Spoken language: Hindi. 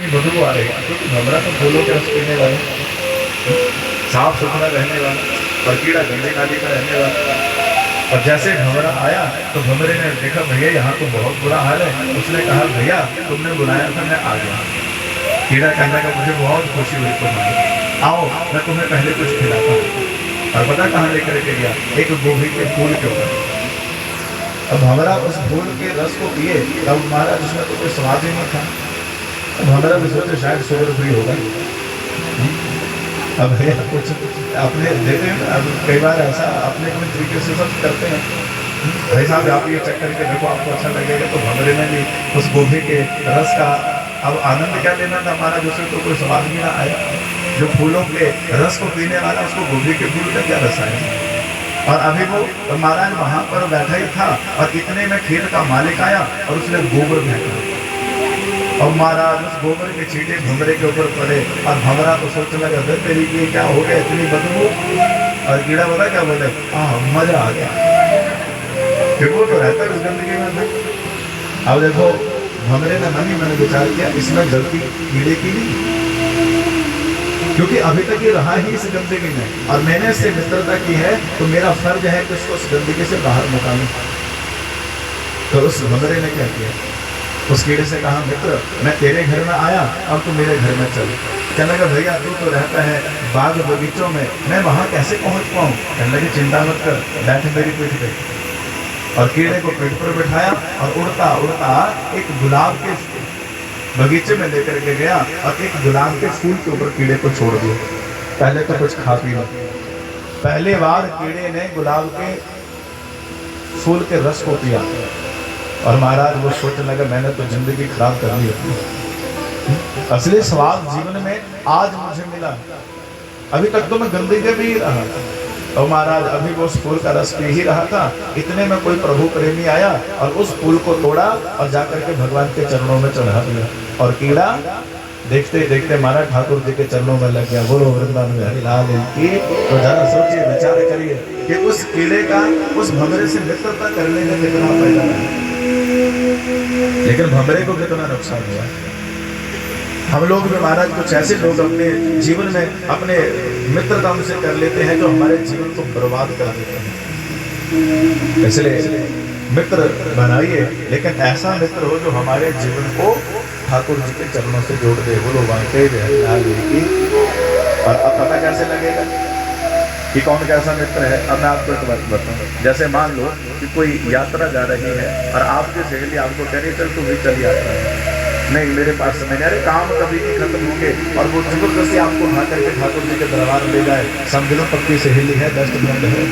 बदबू आ रही है क्योंकि भंवरा तो फूलों के रस पीने वाला, साफ सुथरा रहने वाला, और कीड़ा गंदे नाली का रहने वाला। और जैसे भंवरा आया तो भंवरे ने देखा भैया यहाँ तो बहुत बुरा हाल है। उसने कहा भैया तुमने बुलाया था, मैं आ गया। कीड़ा कहने का मुझे बहुत खुशी हुई, तुम आओ मैं तुम्हें पहले कुछ खिलाता हूँ। और पता कहाँ लेकर के गया? एक गोभी के फूल के ऊपर। अब भंवरा उस फूल के रस को पिए, तब महाराज उसमें तो कोई स्वाद ही नहीं था। भंवरा भी सोचे शायद शुगर फ्री होगा। अब भैया कुछ अपने देते हैं ना, अब कई बार ऐसा अपने अपने तरीके से सब करते हैं। भाई साहब आप ये चेक करके देखो, आपको अच्छा लगेगा। तो भंवरे में भी उस गोभी के रस का अब आनंद क्या लेना था हमारा, दूसरे को कोई स्वाद भी ना आया। जो फूलों के रस को पीने वाला, उसको गोभी के फूल का क्या रस आया। और अभी वो महाराज वहां पर बैठा ही था और इतने में खेत का मालिक आया और उसने गोबर फेंका। और महाराज उस गोबर के छींटे भंवरे के ऊपर पड़े और भंवरा तो सोचने लगा फिर तेरी की क्या हो गया इतनी बदबू। और कीड़ा बोला क्या बोले, मजा आ गया, फिर वो तो रहता है उस गंदगी में। अब देखो भंवरे ने मन ही मैंने विचार किया इसमें गलती कीड़े की नहीं, क्योंकि अभी तक ये रहा ही इस गंदगी में और मैंने इससे मित्रता की है, तो मेरा फर्ज है कि उसको उस गंदगी से बाहर निकालूं। तो उस भंवरे ने क्या किया, उस कीड़े से कहा मित्र मैं तेरे घर में आया, अब तू मेरे घर में चल। कहने लगा भैया तू तो रहता है बाग बगीचों में, मैं वहां कैसे पहुंच पाऊं। कहने लगे चिंता मत कर, बैठ मेरी पीठ पे। और कीड़े को पीठ पर बिठाया और उड़ता उड़ता एक गुलाब के बगीचे में लेकर के गया और एक गुलाब के फूल के ऊपर कीड़े को छोड़ दिया। पहले तो कुछ खा पी लो। पहली बार कीड़े ने गुलाब के फूल के रस को पिया और महाराज वो सोचने लगा मैंने तो जिंदगी खराब कर ली है। असली स्वाद जीवन में आज मुझे मिला, अभी तक तो मैं गंदगी में ही रहा। और महाराज अभी वो उस फूल का रस पी ही रहा था, इतने में कोई प्रभु प्रेमी आया और उस फूल को तोड़ा और जाकर के भगवान के चरणों में चढ़ा दिया। और कीड़ा देखते देखते महाराज ठाकुर जी के चरणों में लग गया। बोलो वृंदावन में हरिलाल की। तो जरा सोचिए विचार करिए कि उस कीड़े का उस भंवरे से मित्रता करने में कितना फायदा है, लेकिन भंवरे को कितना नुकसान हुआ। हम लोग भी महाराज कुछ ऐसे लोग अपने जीवन में अपने मित्रता उनसे कर लेते हैं जो हमारे जीवन को बर्बाद कर देते हैं। इसलिए मित्र बनाइए, लेकिन ऐसा मित्र हो जो हमारे जीवन को ठाकुर जी के चरणों से जोड़ दे। बोलो वाकई की। और अब पता कैसे लगेगा कि कौन कैसा मित्र है। अब मैं आपको एक बात बताऊं, जैसे मान लो कि कोई यात्रा जा रही है और आपकी सहेली आपको कह रही चल तू भी चल यात्रा नहीं मेरे पास समय नहीं, अरे काम कभी नहीं खत्म होंगे, और वो जबरदस्ती आपको उठा करके ठाकुर जी के दरबार ले जाए, समझ लो पक्की सहेली है, बेस्ट फ्रेंड है।